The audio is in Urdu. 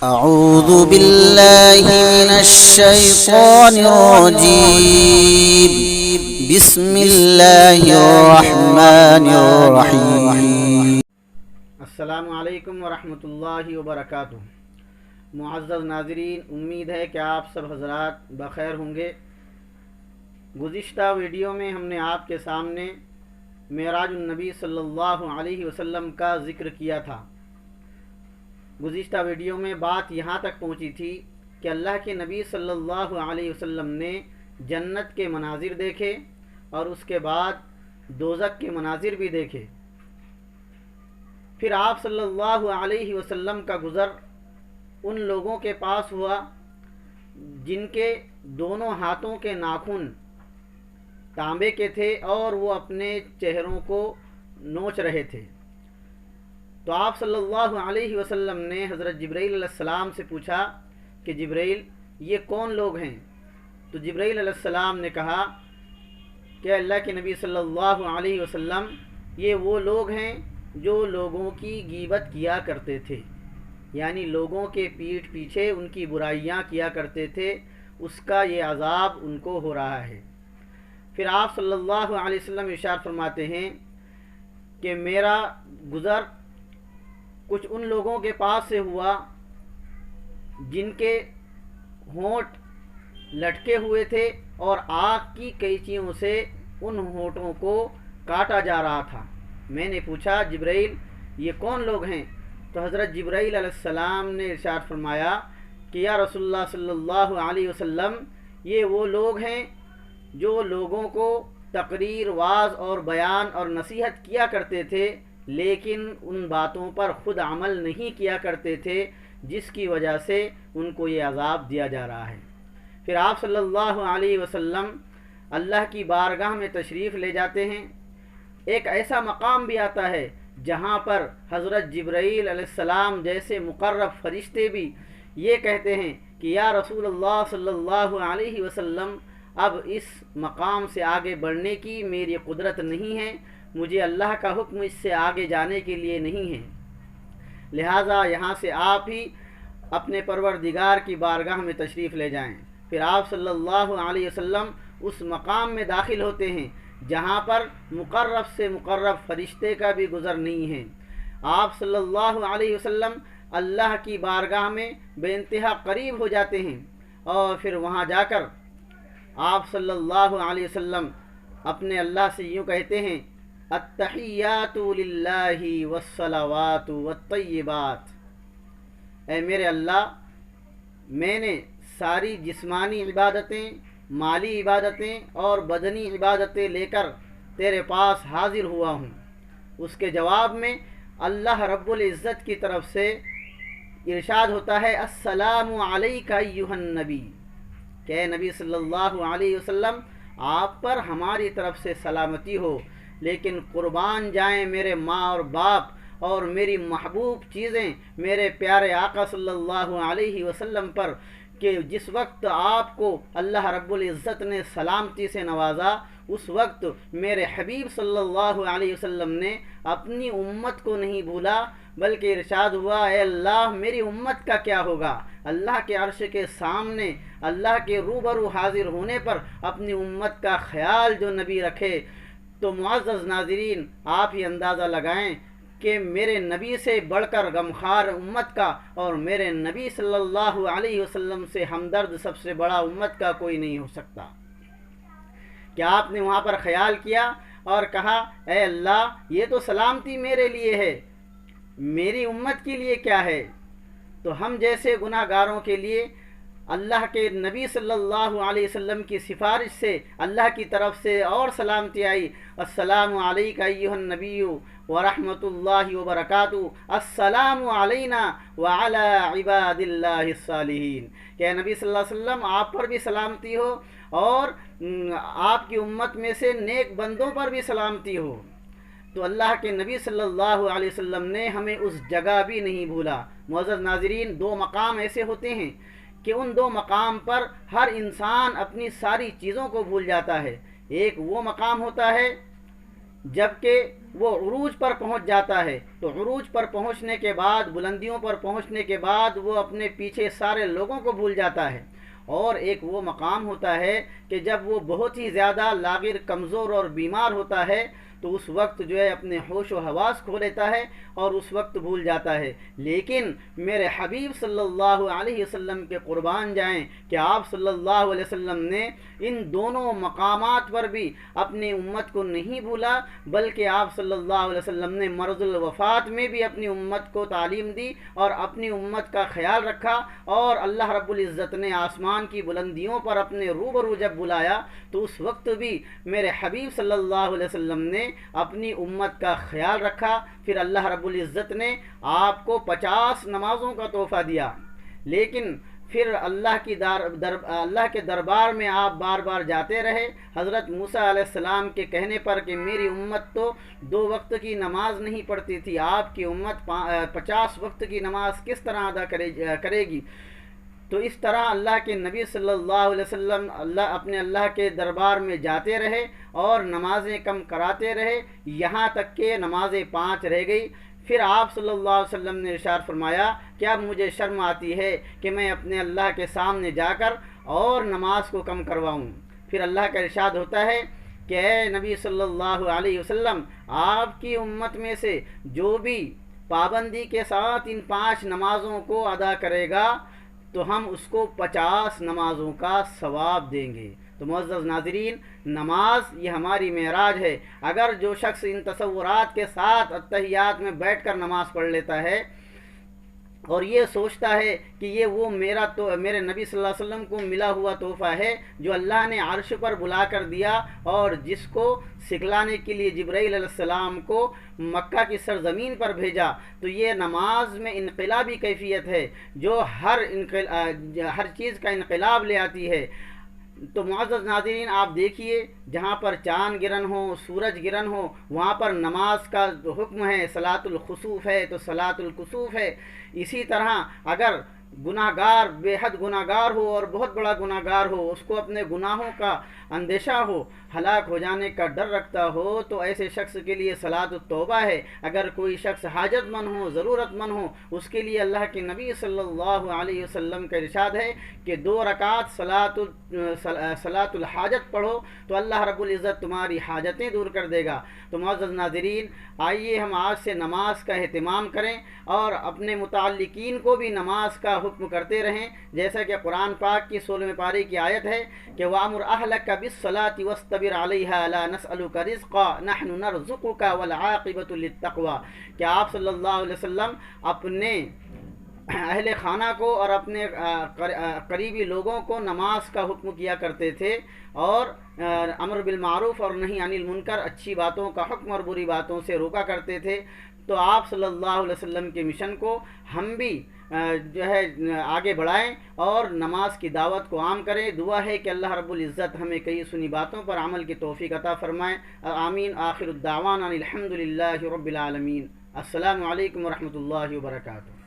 أعوذ بالله من الشيطان الرجيم. بسم الله الرحمن الرحيم. السلام علیکم ورحمۃ اللہ وبرکاتہ. معزز ناظرین، امید ہے کہ آپ سب حضرات بخیر ہوں گے. گزشتہ ویڈیو میں ہم نے آپ کے سامنے معراج النبی صلی اللہ علیہ وسلم کا ذکر کیا تھا. گزشتہ ویڈیو میں بات یہاں تک پہنچی تھی کہ اللہ کے نبی صلی اللہ علیہ وسلم نے جنت کے مناظر دیکھے اور اس کے بعد دوزخ کے مناظر بھی دیکھے. پھر آپ صلی اللہ علیہ وسلم کا گزر ان لوگوں کے پاس ہوا جن کے دونوں ہاتھوں کے ناخن تانبے کے تھے اور وہ اپنے چہروں کو نوچ رہے تھے. تو آپ صلی اللہ علیہ وسلم نے حضرت جبرائیل علیہ السلام سے پوچھا کہ جبرائیل، یہ کون لوگ ہیں؟ تو جبرائیل علیہ السلام نے کہا کہ اللہ کے نبی صلی اللہ علیہ وسلم، یہ وہ لوگ ہیں جو لوگوں کی غیبت کیا کرتے تھے، یعنی لوگوں کے پیٹھ پیچھے ان کی برائیاں کیا کرتے تھے، اس کا یہ عذاب ان کو ہو رہا ہے. پھر آپ صلی اللہ علیہ وسلم ارشاد فرماتے ہیں کہ میرا گزر کچھ ان لوگوں کے پاس سے ہوا جن کے ہونٹ لٹکے ہوئے تھے اور آگ کی قینچیوں سے ان ہونٹوں کو کاٹا جا رہا تھا. میں نے پوچھا جبرائیل، یہ کون لوگ ہیں؟ تو حضرت جبرائیل علیہ السلام نے ارشاد فرمایا کہ یا رسول اللہ صلی اللہ علیہ وسلم، یہ وہ لوگ ہیں جو لوگوں کو تقریر، واعظ اور بیان اور نصیحت کیا کرتے تھے، لیکن ان باتوں پر خود عمل نہیں کیا کرتے تھے، جس کی وجہ سے ان کو یہ عذاب دیا جا رہا ہے. پھر آپ صلی اللہ علیہ وسلم اللہ کی بارگاہ میں تشریف لے جاتے ہیں. ایک ایسا مقام بھی آتا ہے جہاں پر حضرت جبرائیل علیہ السلام جیسے مقرب فرشتے بھی یہ کہتے ہیں کہ یا رسول اللہ صلی اللہ علیہ وسلم، اب اس مقام سے آگے بڑھنے کی میری قدرت نہیں ہے، مجھے اللہ کا حکم اس سے آگے جانے کے لیے نہیں ہے، لہٰذا یہاں سے آپ ہی اپنے پروردگار کی بارگاہ میں تشریف لے جائیں. پھر آپ صلی اللہ علیہ وسلم اس مقام میں داخل ہوتے ہیں جہاں پر مقرب سے مقرب فرشتے کا بھی گزر نہیں ہے. آپ صلی اللہ علیہ وسلم اللہ کی بارگاہ میں بے انتہا قریب ہو جاتے ہیں اور پھر وہاں جا کر آپ صلی اللہ علیہ وسلم اپنے اللہ سے یوں کہتے ہیں، التحیات للہ والصلوات والطیبات. اے میرے اللہ، میں نے ساری جسمانی عبادتیں، مالی عبادتیں اور بدنی عبادتیں لے کر تیرے پاس حاضر ہوا ہوں. اس کے جواب میں اللہ رب العزت کی طرف سے ارشاد ہوتا ہے، السلام علیک ایھا النبی، کہ اے نبی صلی اللہ علیہ وسلم، آپ پر ہماری طرف سے سلامتی ہو. لیکن قربان جائیں میرے ماں اور باپ اور میری محبوب چیزیں میرے پیارے آقا صلی اللہ علیہ وسلم پر، کہ جس وقت آپ کو اللہ رب العزت نے سلامتی سے نوازا، اس وقت میرے حبیب صلی اللہ علیہ وسلم نے اپنی امت کو نہیں بھولا، بلکہ ارشاد ہوا، اے اللہ میری امت کا کیا ہوگا؟ اللہ کے عرش کے سامنے اللہ کے روبرو حاضر ہونے پر اپنی امت کا خیال جو نبی رکھے. تو معزز ناظرین، آپ ہی اندازہ لگائیں کہ میرے نبی سے بڑھ کر غمخوار امت کا اور میرے نبی صلی اللہ علیہ وسلم سے ہمدرد سب سے بڑا امت کا کوئی نہیں ہو سکتا. کیا آپ نے وہاں پر خیال کیا اور کہا، اے اللہ یہ تو سلامتی میرے لیے ہے، میری امت کے لیے کیا ہے؟ تو ہم جیسے گناہ گاروں کے لیے اللہ کے نبی صلی اللہ علیہ وسلم کی سفارش سے اللہ کی طرف سے اور سلامتی آئی، السلام علیک ایھا النبی ورحمۃ اللہ وبرکاتہ، السلام علینا وعلی عباد اللہ الصالحین، کہ نبی صلی اللہ علیہ وسلم آپ پر بھی سلامتی ہو اور آپ کی امت میں سے نیک بندوں پر بھی سلامتی ہو. تو اللہ کے نبی صلی اللہ علیہ وسلم نے ہمیں اس جگہ بھی نہیں بھولا. معزز ناظرین، دو مقام ایسے ہوتے ہیں کہ ان دو مقام پر ہر انسان اپنی ساری چیزوں کو بھول جاتا ہے. ایک وہ مقام ہوتا ہے جب کہ وہ عروج پر پہنچ جاتا ہے، تو عروج پر پہنچنے کے بعد، بلندیوں پر پہنچنے کے بعد وہ اپنے پیچھے سارے لوگوں کو بھول جاتا ہے۔ اور ایک وہ مقام ہوتا ہے کہ جب وہ بہت ہی زیادہ لاغر، کمزور اور بیمار ہوتا ہے تو اس وقت جو ہے اپنے ہوش و حواس کھو لیتا ہے اور اس وقت بھول جاتا ہے۔ لیکن میرے حبیب صلی اللہ علیہ وسلم کے قربان جائیں کہ آپ صلی اللہ علیہ وسلم نے ان دونوں مقامات پر بھی اپنی امت کو نہیں بھولا، بلکہ آپ صلی اللہ علیہ وسلم نے مرض الوفات میں بھی اپنی امت کو تعلیم دی اور اپنی امت کا خیال رکھا، اور اللہ رب العزت نے آسمان کی بلندیوں پر اپنے روبرو جب بلایا تو اس وقت بھی میرے حبیب صلی اللہ علیہ وسلم نے اپنی امت کا خیال رکھا۔ پھر اللہ رب العزت نے آپ کو 50 نمازوں کا تحفہ دیا، لیکن پھر اللہ کے دربار میں آپ بار بار جاتے رہے۔ حضرت موسیٰ علیہ السلام کے کہنے پر کہ میری امت تو 2 وقت کی نماز نہیں پڑھتی تھی، آپ کی امت 50 وقت کی نماز کس طرح ادا کرے گی؟ تو اس طرح اللہ کے نبی صلی اللہ علیہ وسلم اپنے اللہ کے دربار میں جاتے رہے اور نمازیں کم کراتے رہے، یہاں تک کہ نمازیں 5 رہ گئی۔ پھر آپ صلی اللہ علیہ وسلم نے ارشاد فرمایا کہ اب مجھے شرم آتی ہے کہ میں اپنے اللہ کے سامنے جا کر اور نماز کو کم کرواؤں۔ پھر اللہ کا ارشاد ہوتا ہے کہ اے نبی صلی اللہ علیہ وسلم، آپ کی امت میں سے جو بھی پابندی کے ساتھ ان 5 نمازوں کو ادا کرے گا تو ہم اس کو 50 نمازوں کا ثواب دیں گے۔ تو معزز ناظرین، نماز یہ ہماری معراج ہے۔ اگر جو شخص ان تصورات کے ساتھ اتحیات میں بیٹھ کر نماز پڑھ لیتا ہے اور یہ سوچتا ہے کہ یہ وہ میرے نبی صلی اللہ علیہ وسلم کو ملا ہوا تحفہ ہے جو اللہ نے عرش پر بلا کر دیا اور جس کو سکھلانے کے لیے جبرائیل علیہ السلام کو مکہ کی سرزمین پر بھیجا، تو یہ نماز میں انقلابی کیفیت ہے جو ہر چیز کا انقلاب لے آتی ہے۔ تو معزز ناظرین، آپ دیکھیے جہاں پر چاند گرہن ہو، سورج گرہن ہو، وہاں پر نماز کا حکم ہے، صلاۃ الخسوف ہے تو صلاۃ الکسوف ہے۔ اسی طرح اگر گناہ گار بے حد گناہ گار ہو اور بہت بڑا گناہ گار ہو، اس کو اپنے گناہوں کا اندیشہ ہو، ہلاک ہو جانے کا ڈر رکھتا ہو، تو ایسے شخص کے لیے صلاۃ التوبہ ہے۔ اگر کوئی شخص حاجت مند ہو، ضرورت مند ہو، اس کے لیے اللہ کے نبی صلی اللہ علیہ وسلم کا ارشاد ہے کہ 2 رکعت صلاۃ الحاجت پڑھو تو اللہ رب العزت تمہاری حاجتیں دور کر دے گا۔ تو معزز ناظرین، آئیے ہم آج سے نماز کا اہتمام کریں اور اپنے متعلقین کو بھی نماز کا حکم کرتے رہیں، جیسا کہ قرآن پاک کی 16ویں پارے کی آیت ہے کہ وَأْمُرْ أَهْلَكَ بِالصَّلَاةِ وَاسْتَبِرْ عَلَيْهَا لَا نَسْأَلُكَ رِزْقًا نَحْنُ نَرْزُقُكَ وَالْعَاقِبَةُ لِلتَّقْوَىٰ کہ آپ صلی اللہ علیہ وسلم اپنے اہل خانہ کو اور اپنے قریبی لوگوں کو نماز کا حکم کیا کرتے تھے اور امر بالمعروف اور نہی عن المنکر، اچھی باتوں کا حکم اور بری باتوں سے روکا کرتے تھے۔ تو آپ صلی اللہ علیہ وسلم کے مشن کو ہم بھی جو ہے آگے بڑھائیں اور نماز کی دعوت کو عام کریں۔ دعا ہے کہ اللہ رب العزت ہمیں کئی سنی باتوں پر عمل کی توفیق عطا فرمائے۔ آمین۔ آخر الدعوانا الحمد للہ رب العالمین۔ السلام علیکم ورحمۃ اللہ وبرکاتہ۔